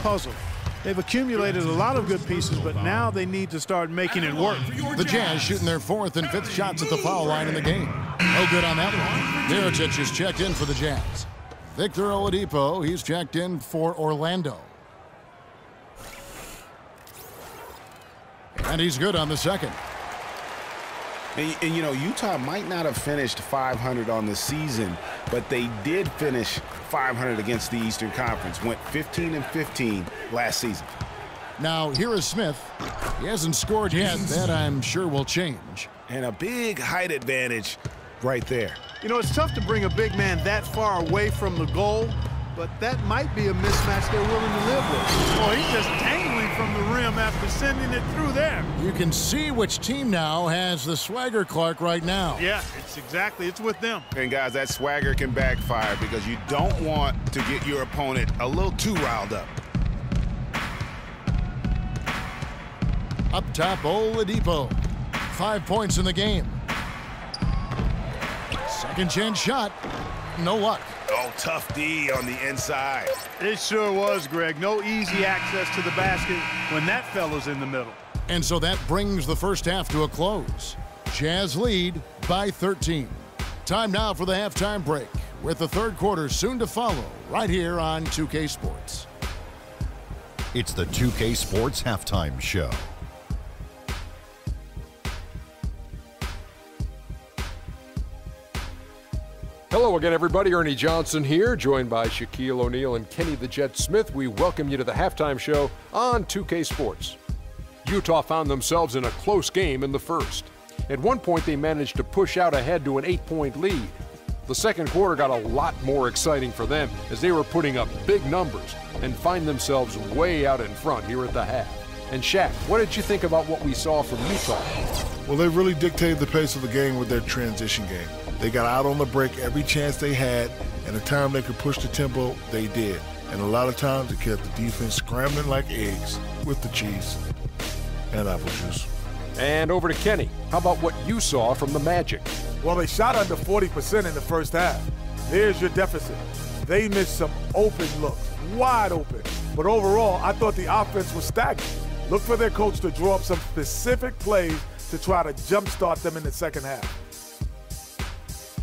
puzzle. They've accumulated a lot of good pieces, but now they need to start making it work. The Jazz shooting their 4th and 5th shots at the foul line in the game. No good on that one. Mirotic is checked in for the Jazz. Victor Oladipo, he's checked in for Orlando. And he's good on the second. And you know, Utah might not have finished 500 on the season, but they did finish 500 against the Eastern Conference. Went 15-15 last season. Now, here is Smith. He hasn't scored yet. That, I'm sure, will change. And a big height advantage right there. You know, it's tough to bring a big man that far away from the goal, but that might be a mismatch they're willing to live with. Oh, he's just tangling from the rim after sending it through there. You can see which team now has the swagger Clark right now. Yeah, it's with them. And guys, that swagger can backfire because you don't want to get your opponent a little too riled up. Up top, Oladipo. 5 points in the game. Second chance shot. No luck. Oh, tough D on the inside. It sure was, Greg. No easy access to the basket when that fella's in the middle. And so that brings the first half to a close. Jazz lead by 13. Time now for the halftime break, with the third quarter soon to follow right here on 2K Sports. It's the 2K Sports Halftime Show. Hello again, everybody. Ernie Johnson here, joined by Shaquille O'Neal and Kenny the Jet Smith. We welcome you to the halftime show on 2K Sports. Utah found themselves in a close game in the first. At one point, they managed to push out ahead to an 8-point lead. The second quarter got a lot more exciting for them as they were putting up big numbers and find themselves way out in front here at the half. And Shaq, what did you think about what we saw from Utah? Well, they really dictated the pace of the game with their transition game. They got out on the break every chance they had, and the time they could push the tempo, they did. And a lot of times it kept the defense scrambling like eggs with the cheese and apple juice. And over to Kenny. How about what you saw from the Magic? Well, they shot under 40% in the first half. There's your deficit. They missed some open looks, wide open. But overall, I thought the offense was stagnant. Look for their coach to draw up some specific plays to try to jumpstart them in the second half.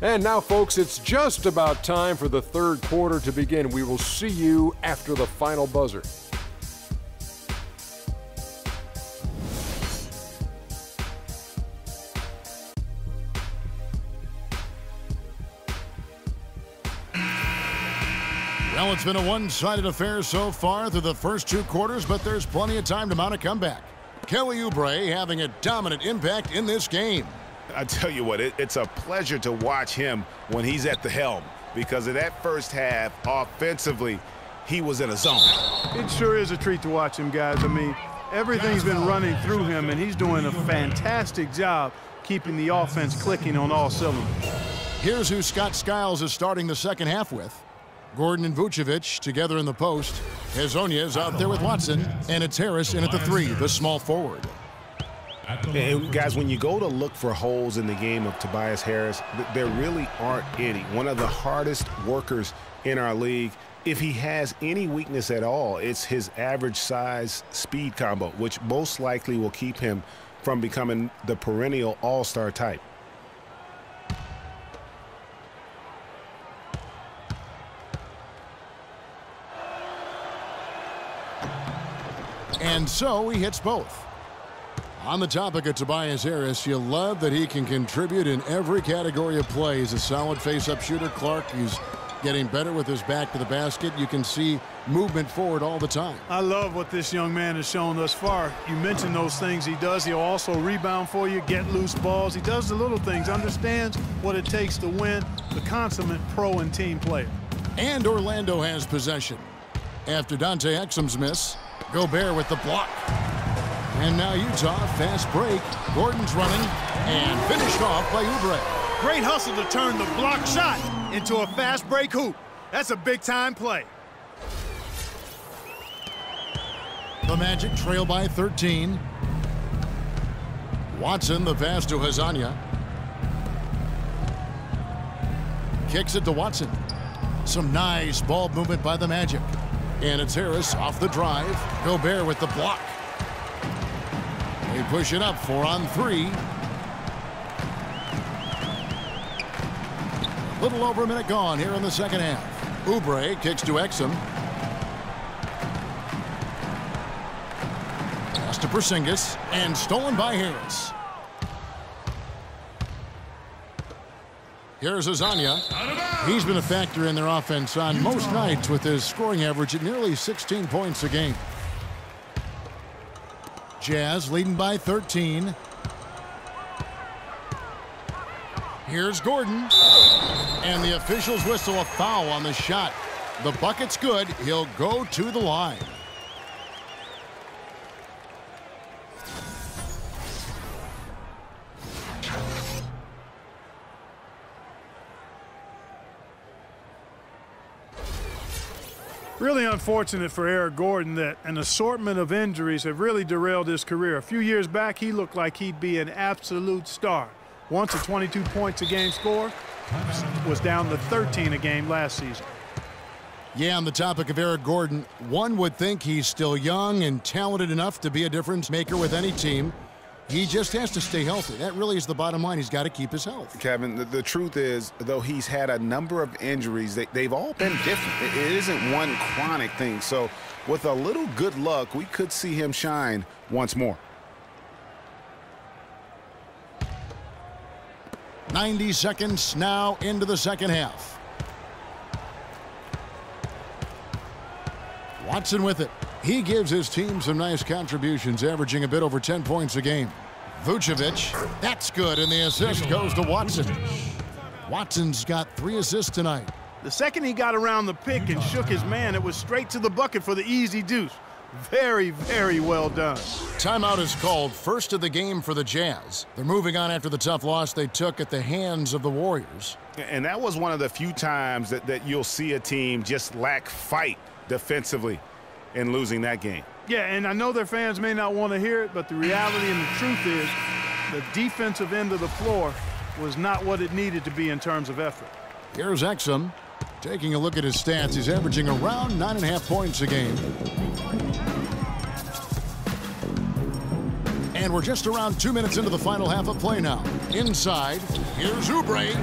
And now, folks, it's just about time for the third quarter to begin. We will see you after the final buzzer. Well, it's been a one-sided affair so far through the first two quarters, but there's plenty of time to mount a comeback. Kelly Oubre having a dominant impact in this game. I tell you what, it's a pleasure to watch him when he's at the helm, because of that first half, offensively, he was in a zone. It sure is a treat to watch him, guys. I mean, everything's been running through him, and he's doing a fantastic job keeping the offense clicking on all cylinders. Here's who Scott Skiles is starting the second half with. Gordon and Vucevic together in the post. Hezonja's out there with Watson, and it's Harris in at the three, the small forward. And guys, when you go to look for holes in the game of Tobias Harris, there really aren't any. One of the hardest workers in our league. If he has any weakness at all, it's his average size speed combo, which most likely will keep him from becoming the perennial all-star type. And so he hits both. On the topic of Tobias Harris, you love that he can contribute in every category of play. He's a solid face-up shooter. Clark, he's getting better with his back to the basket. You can see movement forward all the time. I love what this young man has shown thus far. You mentioned those things he does. He'll also rebound for you, get loose balls. He does the little things, understands what it takes to win, the consummate pro and team player. And Orlando has possession. After Dante Exum's miss, Gobert with the block. And now Utah, fast break. Gordon's running and finished off by Oubre. Great hustle to turn the block shot into a fast break hoop. That's a big-time play. The Magic trail by 13. Watson, the pass to Hezonja. Kicks it to Watson. Some nice ball movement by the Magic. And it's Harris off the drive. Gobert with the block. They push it up 4-on-3. Little over a minute gone here in the second half. Oubre kicks to Exum. Pass to Porzingis and stolen by Harris. Here's Azania. He's been a factor in their offense on most nights with his scoring average at nearly 16 points a game. Jazz leading by 13. Here's Gordon. And the officials whistle a foul on the shot. The bucket's good. He'll go to the line. Really unfortunate for Eric Gordon that an assortment of injuries have really derailed his career. A few years back, he looked like he'd be an absolute star. Once a 22 points a game score, was down to 13 a game last season. Yeah, on the topic of Eric Gordon, one would think he's still young and talented enough to be a difference maker with any team. He just has to stay healthy. That really is the bottom line. He's got to keep his health. Kevin, the truth is, though he's had a number of injuries, they've all been different. It isn't one chronic thing. So with a little good luck, we could see him shine once more. 90 seconds now into the second half. Watson with it. He gives his team some nice contributions, averaging a bit over 10 points a game. Vucevic, that's good, and the assist goes to Watson. Watson's got 3 assists tonight. The second he got around the pick and shook his man, it was straight to the bucket for the easy deuce. Very, very well done. Timeout is called, first of the game for the Jazz. They're moving on after the tough loss they took at the hands of the Warriors. And that was one of the few times that you'll see a team just lack fight defensively in losing that game. Yeah, and I know their fans may not want to hear it, but the reality and the truth is the defensive end of the floor was not what it needed to be in terms of effort. Here's Exum. Taking a look at his stats, he's averaging around 9.5 points a game. And we're just around 2 minutes into the final half of play now. Inside, here's Oubre.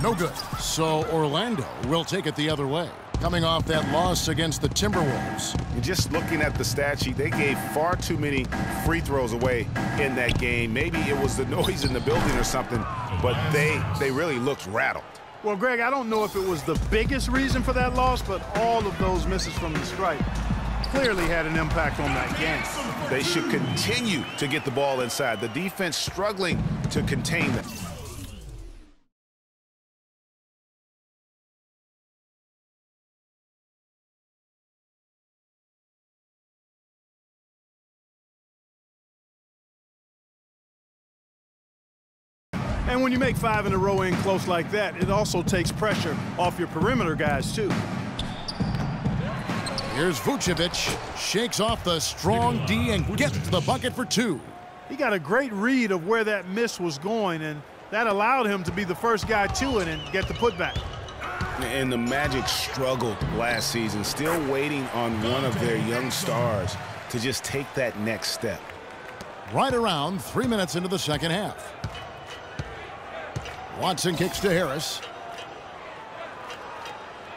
No good. So Orlando will take it the other way. Coming off that loss against the Timberwolves. Just looking at the stat sheet, they gave far too many free throws away in that game. Maybe it was the noise in the building or something, but they really looked rattled. Well, Greg, I don't know if it was the biggest reason for that loss, but all of those misses from the stripe clearly had an impact on that game. They should continue to get the ball inside. The defense struggling to contain them. And when you make 5 in a row in close like that, it also takes pressure off your perimeter guys, too. Here's Vucevic. Shakes off the strong D and gets the bucket for 2. He got a great read of where that miss was going, and that allowed him to be the first guy to it and get the putback. And the Magic struggled last season, still waiting on one of their young stars to just take that next step. Right around 3 minutes into the second half. Watson kicks to Harris.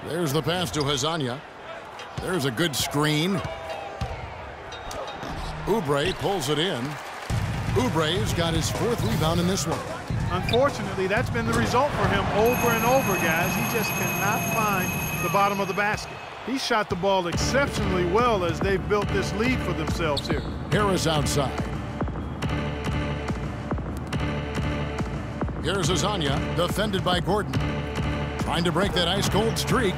There's the pass to Hazanya. There's a good screen. Oubre pulls it in. Oubre's got his 4th rebound in this one. Unfortunately, that's been the result for him over and over, guys. He just cannot find the bottom of the basket. He shot the ball exceptionally well as they've built this lead for themselves here. Harris outside. Here's Azania, defended by Gordon. Trying to break that ice-cold streak.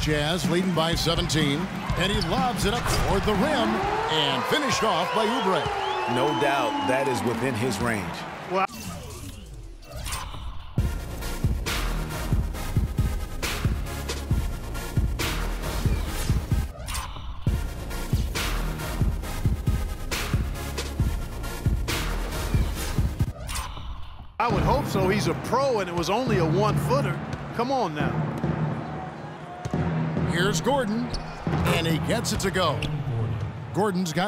Jazz leading by 17. And he lobs it up toward the rim and finished off by Oubre. No doubt that is within his range. Well, I would hope so. He's a pro, and it was only a 1-footer. Come on now. Here's Here's Gordon, and he gets it to go. Gordon's got